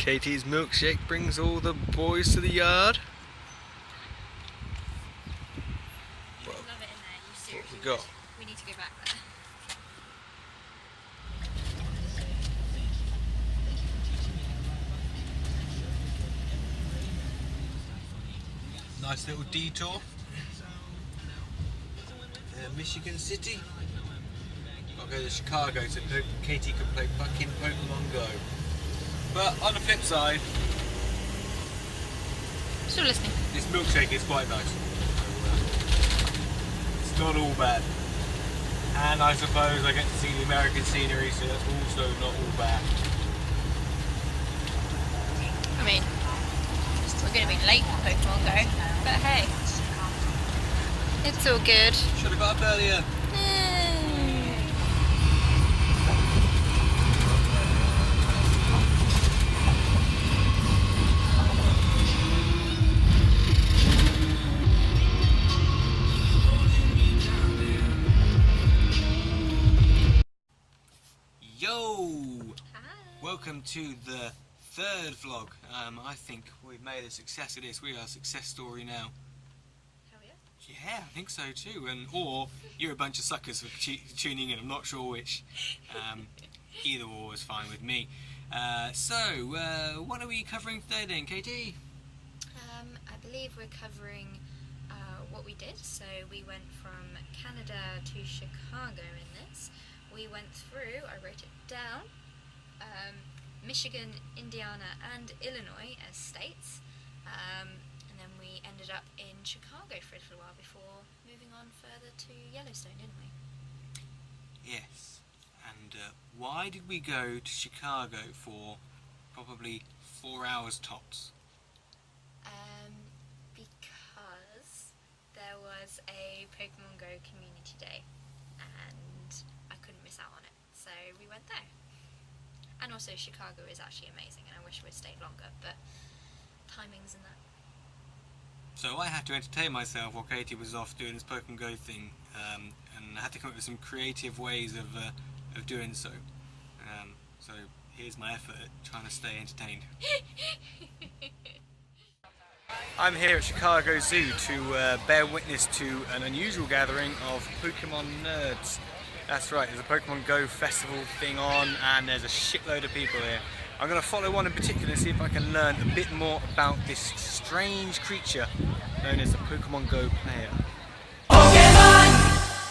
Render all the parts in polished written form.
Katie's milkshake brings all the boys to the yard. Well, love it in there. You seriously what we got? We need to go back there. Nice little detour. Michigan City. I'll go to Chicago so Katie can play fucking Pokemon Go. But on the flip side, Still listening. this milkshake is quite nice. It's not all bad. And I suppose I get to see the American scenery, so that's also not all bad. I mean, we're going to be late for Pokemon Go, but hey, it's all good. Should have got up earlier. Yo! Hi. Welcome to the third vlog. I think we've made a success of this. We are a success story now. Hell yeah. Yeah, I think so too. Or you're a bunch of suckers for tuning in. I'm not sure which. Either or is fine with me. What are we covering today then, Katie? I believe we're covering what we did. So we went from Canada to Chicago in this. We went through, I wrote it down, Michigan, Indiana and Illinois as states, and then we ended up in Chicago for a little while before moving on further to Yellowstone, didn't we? Yes. And why did we go to Chicago for probably 4 hours tops? Because there was a Pokemon Go community day and I couldn't miss out on it, so we went there. And also Chicago is actually amazing and I wish we'd stayed longer, but timings and that. So I had to entertain myself while Katie was off doing this Pokemon Go thing, and I had to come up with some creative ways of doing so. So here's my effort at trying to stay entertained. I'm here at Chicago Zoo to bear witness to an unusual gathering of Pokemon nerds. That's right, there's a Pokemon Go festival thing on and there's a shitload of people here. I'm going to follow one in particular and see if I can learn a bit more about this strange creature known as a Pokemon Go player. Pokemon!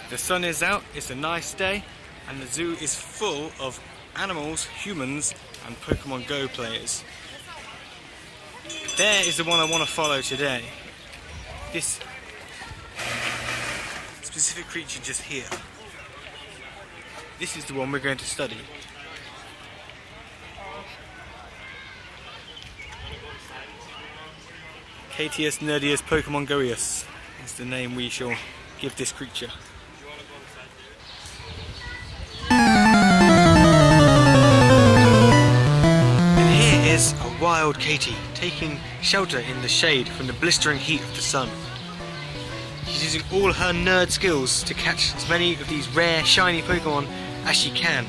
The sun is out, it's a nice day, and the zoo is full of animals, humans and Pokemon Go players. There is the one I want to follow today. This specific creature just here. This is the one we're going to study. KTS Nerdius Pokemon Goius is the name we shall give this creature. And here is a wild Katie taking shelter in the shade from the blistering heat of the sun. She's using all her nerd skills to catch as many of these rare, shiny Pokemon as she can,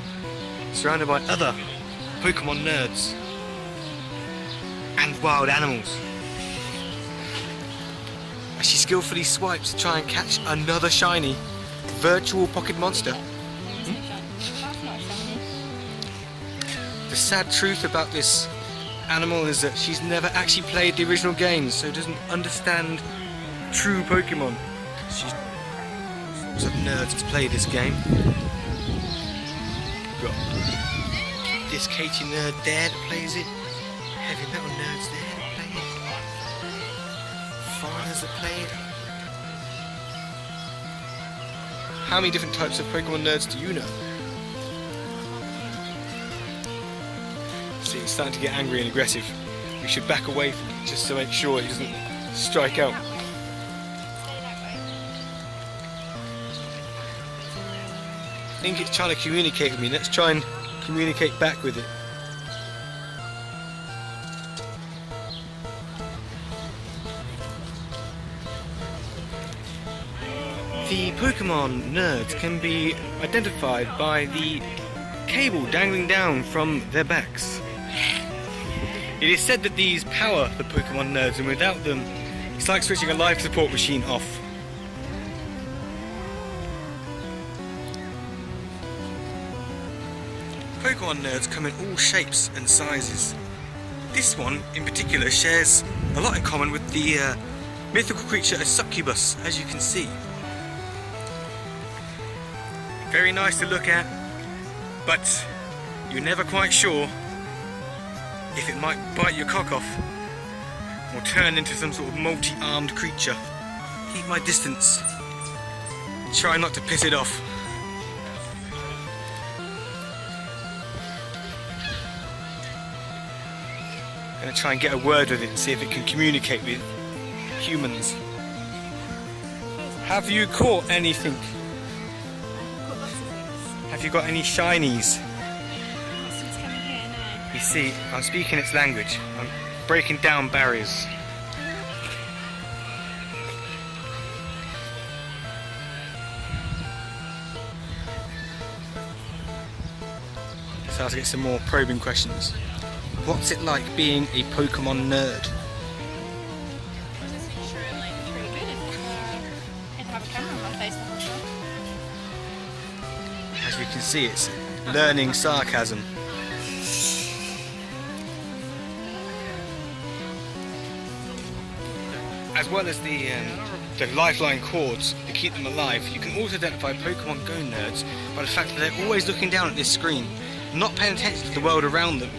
surrounded by other Pokemon nerds and wild animals. As she skillfully swipes to try and catch another shiny virtual pocket monster. The sad truth about this animal is that she's never actually played the original games, so doesn't understand true Pokemon. She's lots of nerds to play this game. Got this Katie nerd there that plays it. Heavy metal nerds there that play it. Foreigners that play it. How many different types of Pokemon nerds do you know? See, it's starting to get angry and aggressive. We should back away from it just to make sure he doesn't strike out. I think it's trying to communicate with me. Let's try and communicate back with it. The Pokemon nerds can be identified by the cable dangling down from their backs. It is said that these power the Pokemon nerds, and without them, it's like switching a life support machine off. Pokemon nerds come in all shapes and sizes. This one, in particular, shares a lot in common with the mythical creature a succubus, as you can see. Very nice to look at, but you're never quite sure if it might bite your cock off or turn into some sort of multi-armed creature. Keep my distance. Try not to piss it off. I'm going to try and get a word with it and see if it can communicate with humans. Have you caught anything? Have you got any shinies? You see, I'm speaking its language. I'm breaking down barriers. So I'll get some more probing questions. What's it like being a Pokemon nerd? As you can see, it's learning sarcasm. As well as the lifeline cords to keep them alive, you can also identify Pokemon Go nerds by the fact that they're always looking down at this screen, not paying attention to the world around them.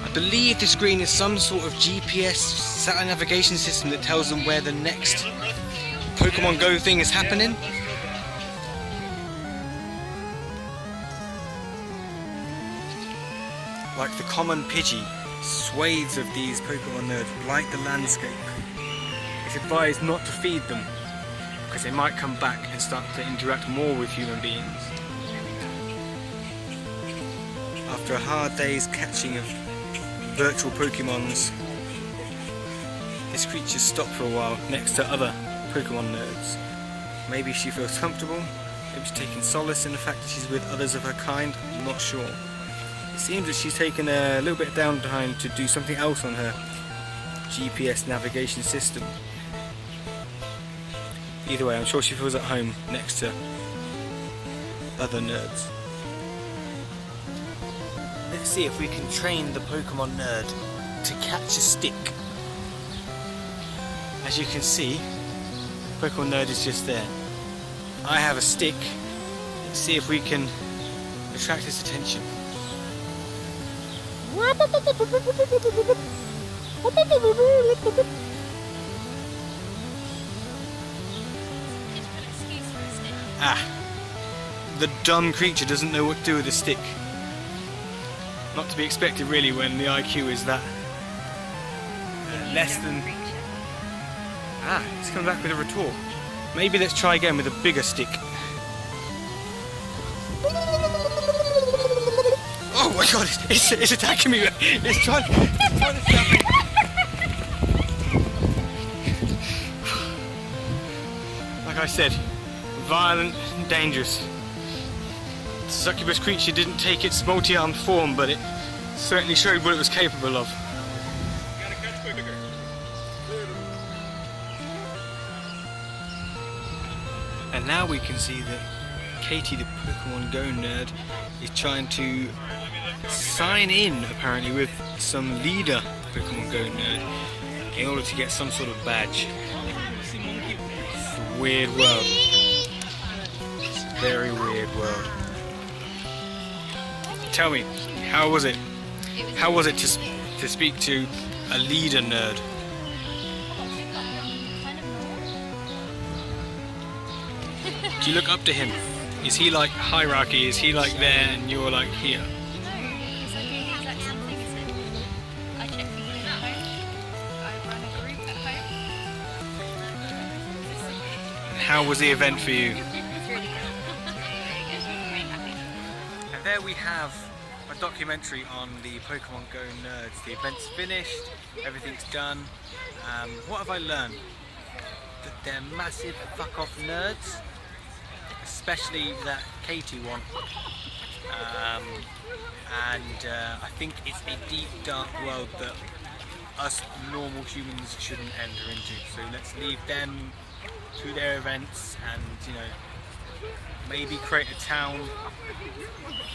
I believe the screen is some sort of GPS satellite navigation system that tells them where the next Pokemon Go thing is happening. Like the common Pidgey, swathes of these Pokemon nerds blight the landscape. It's advised not to feed them, because they might come back and start to interact more with human beings. After a hard day's catching of virtual Pokemons, this creature stopped for a while next to other Pokemon nerds. Maybe she feels comfortable, maybe she's taking solace in the fact that she's with others of her kind, I'm not sure. It seems that she's taken a little bit of downtime to do something else on her GPS navigation system. Either way, I'm sure she feels at home next to other nerds. Let's see if we can train the Pokemon nerd to catch a stick. As you can see, Pokemon nerd is just there. I have a stick. Let's see if we can attract his attention. Ah, the dumb creature doesn't know what to do with a stick. Not to be expected really when the IQ is that less than... Ah, it's come back with a retort. Maybe let's try again with a bigger stick. Oh my god, it's attacking me. It's trying to stab me. Like I said, violent and dangerous. The succubus creature didn't take its multi-armed form, but it certainly showed what it was capable of. And now we can see that Katie, the Pokemon Go nerd, is trying to sign in, apparently, with some leader Pokemon Go nerd in order to get some sort of badge. It's a weird world. It's a very weird world. Tell me, how was it? How was it to speak to a leader nerd? Do you look up to him? Is he like hierarchy? Is he like there and you're like here? It's like the exact same thing as him. I check people in at home. I run a group at home. How was the event for you? It's really good. Very happy. And there we have a documentary on the Pokemon Go nerds. The event's finished, everything's done. What have I learned? That they're massive fuck off nerds. Especially that Katie one. and I think it's a deep, dark world that us normal humans shouldn't enter into. So let's leave them to their events, and you know, maybe create a town,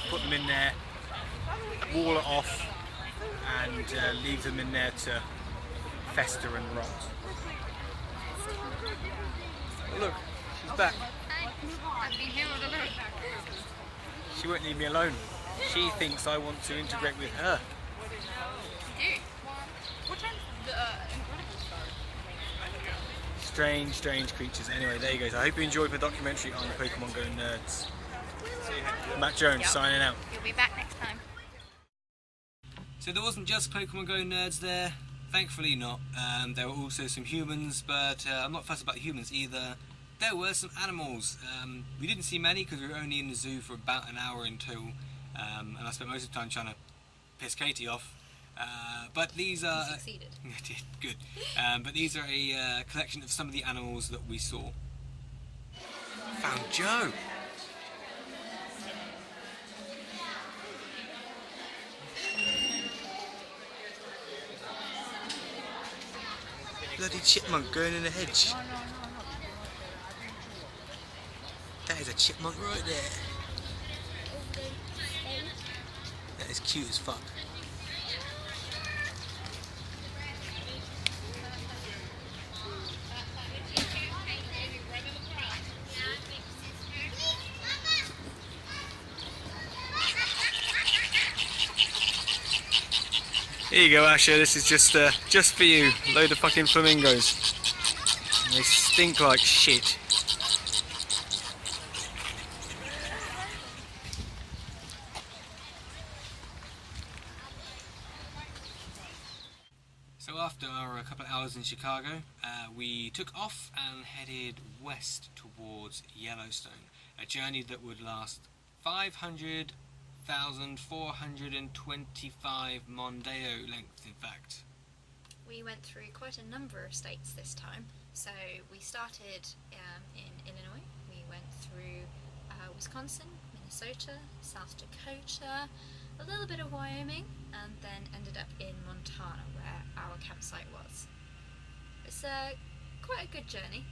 put them in there, wall it off, and leave them in there to fester and rot. Oh, look, she's back. I've been here all alone. She won't leave me alone. She thinks I want to integrate with her. You do? What time the Strange, strange creatures. Anyway, there you go. So I hope you enjoyed my documentary on the Pokemon Go nerds. Matt Jones signing out. You'll be back next time. So there wasn't just Pokemon Go nerds there. Thankfully not. There were also some humans, but I'm not fussed about humans either. There were some animals. We didn't see many because we were only in the zoo for about an hour in total, and I spent most of the time trying to piss Katie off. But these are... You succeeded. I did, good. But these are a collection of some of the animals that we saw. Found Joe! Bloody chipmunk going in the hedge. That is a chipmunk right there. That is cute as fuck. Here you go, Asher, this is just for you. Load of fucking flamingos. And they stink like shit. So after a couple of hours in Chicago, we took off and headed west towards Yellowstone. A journey that would last 500,425 Mondeo length, in fact. We went through quite a number of states this time. So we started in Illinois, we went through Wisconsin, Minnesota, South Dakota, a little bit of Wyoming, and then ended up in Montana where our campsite was. It's quite a good journey.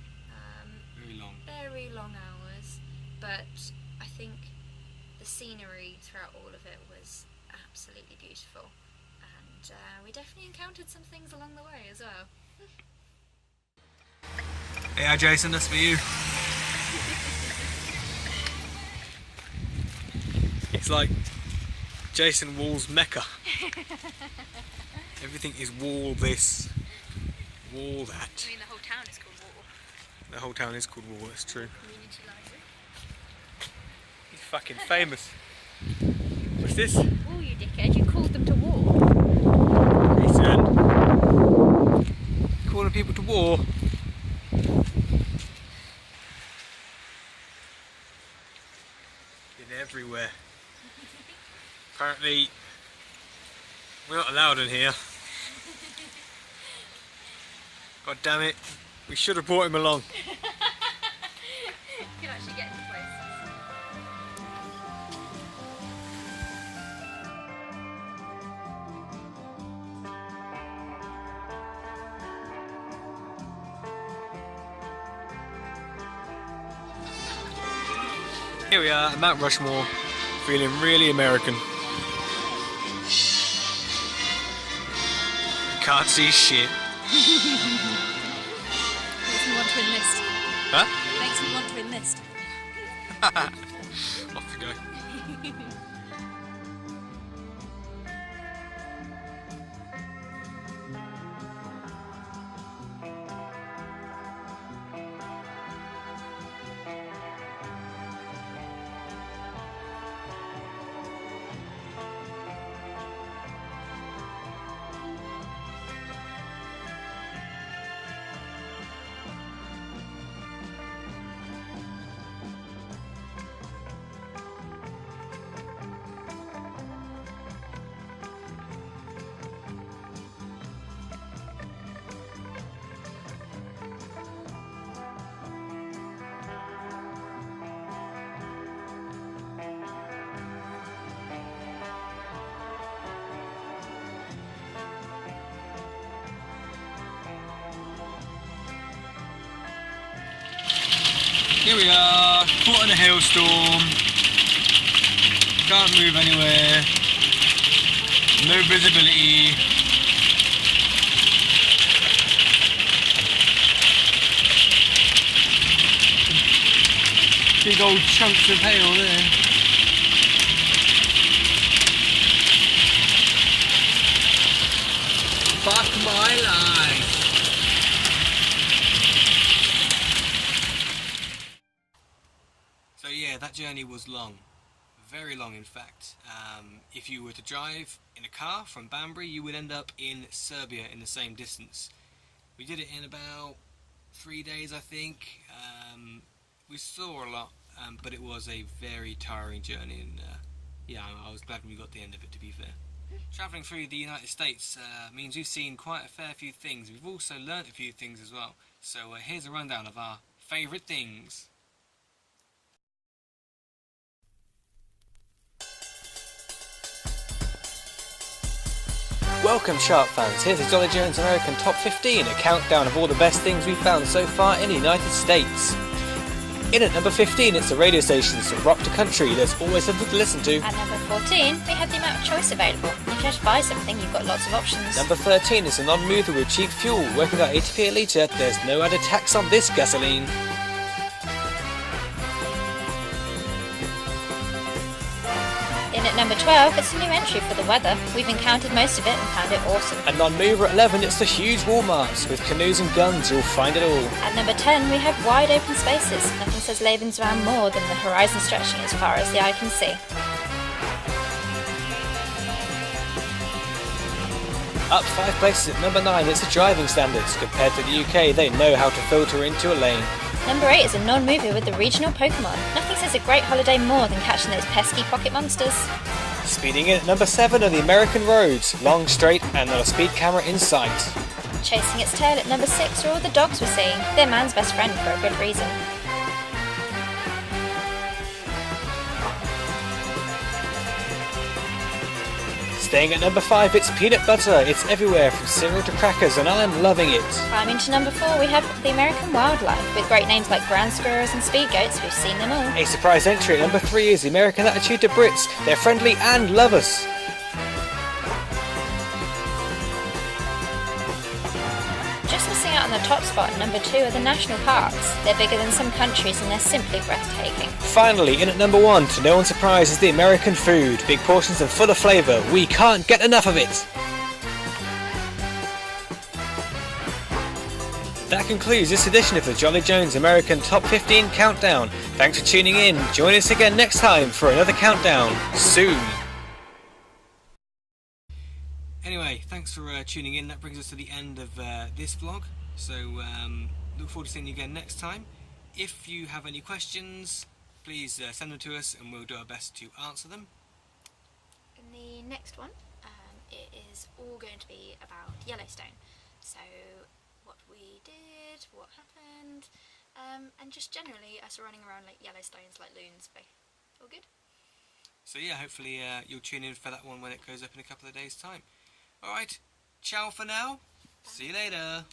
Very long. Very long hours, but I think the scenery throughout all of it was absolutely beautiful, and we definitely encountered some things along the way as well. Hey, hi Jason, that's for you. It's like Jason Wall's Mecca. Everything is wall this, wall that. I mean, the whole town is called Wall. The whole town is called Wall, that's true. Community library. He's fucking famous. What's this? Wall, you dickhead, you called them to war. Jason. Calling people to war. Been everywhere. Apparently, we're not allowed in here. God damn it. We should have brought him along. You can actually get into places. Here we are at Mount Rushmore, feeling really American. Can't see shit. Makes me want to enlist. Huh? Makes me want to enlist. Off you go. Caught in a hailstorm. Can't move anywhere. No visibility. Big old chunks of hail there. Fuck my life. So yeah, that journey was long. Very long in fact. If you were to drive in a car from Banbury, you would end up in Serbia in the same distance. We did it in about 3 days, I think. We saw a lot, but it was a very tiring journey, and yeah, I was glad when we got to the end of it, to be fair. Travelling through the United States means we've seen quite a fair few things. We've also learnt a few things as well. So here's a rundown of our favourite things. Welcome Shark fans, here's the Jolly Jones American Top 15, a countdown of all the best things we've found so far in the United States. In at number 15, it's the radio stations from rock to country. There's always something to listen to. At number 14, we have the amount of choice available. If you just buy something, you've got lots of options. Number 13 is a non-mover with cheap fuel, working out 80p a litre. There's no added tax on this gasoline. In at number 12, it's a new entry for the weather. We've encountered most of it and found it awesome. A non-mover at 11, it's the huge Walmarts. With canoes and guns, you'll find it all. At number 10, we have wide open spaces. Nothing says Lebensraum more than the horizon stretching as far as the eye can see. Up 5 places at number 9, it's the driving standards. Compared to the UK, they know how to filter into a lane. Number 8 is a non-mover with the regional Pokemon. Nothing says a great holiday more than catching those pesky pocket monsters. Speeding in at number 7 are the American roads. Long, straight, and not a speed camera in sight. Chasing its tail at number 6 are all the dogs we're seeing. They're man's best friend for a good reason. Staying at number 5, it's peanut butter. It's everywhere from cereal to crackers, and I'm loving it. Climbing to number 4, we have the American wildlife. With great names like brown squirrels and speed goats, we've seen them all. A surprise entry at number 3 is the American attitude to Brits. They're friendly and love us. Just missing out on the top spot at number 2 are the national parks. They're bigger than some countries and they're simply breathtaking. Finally, in at number 1, to no one's surprise, is the American food. Big portions and full of flavour. We can't get enough of it. That concludes this edition of the Jolly Jones American Top 15 Countdown. Thanks for tuning in. Join us again next time for another countdown soon. Anyway, thanks for tuning in. That brings us to the end of this vlog. So look forward to seeing you again next time. If you have any questions, please send them to us and we'll do our best to answer them. In the next one, it is all going to be about Yellowstone. So what we did, what happened, and just generally us running around like Yellowstones like loons. All good? So yeah, hopefully you'll tune in for that one when it goes up in a couple of days' time. Alright, ciao for now. Bye. See you later.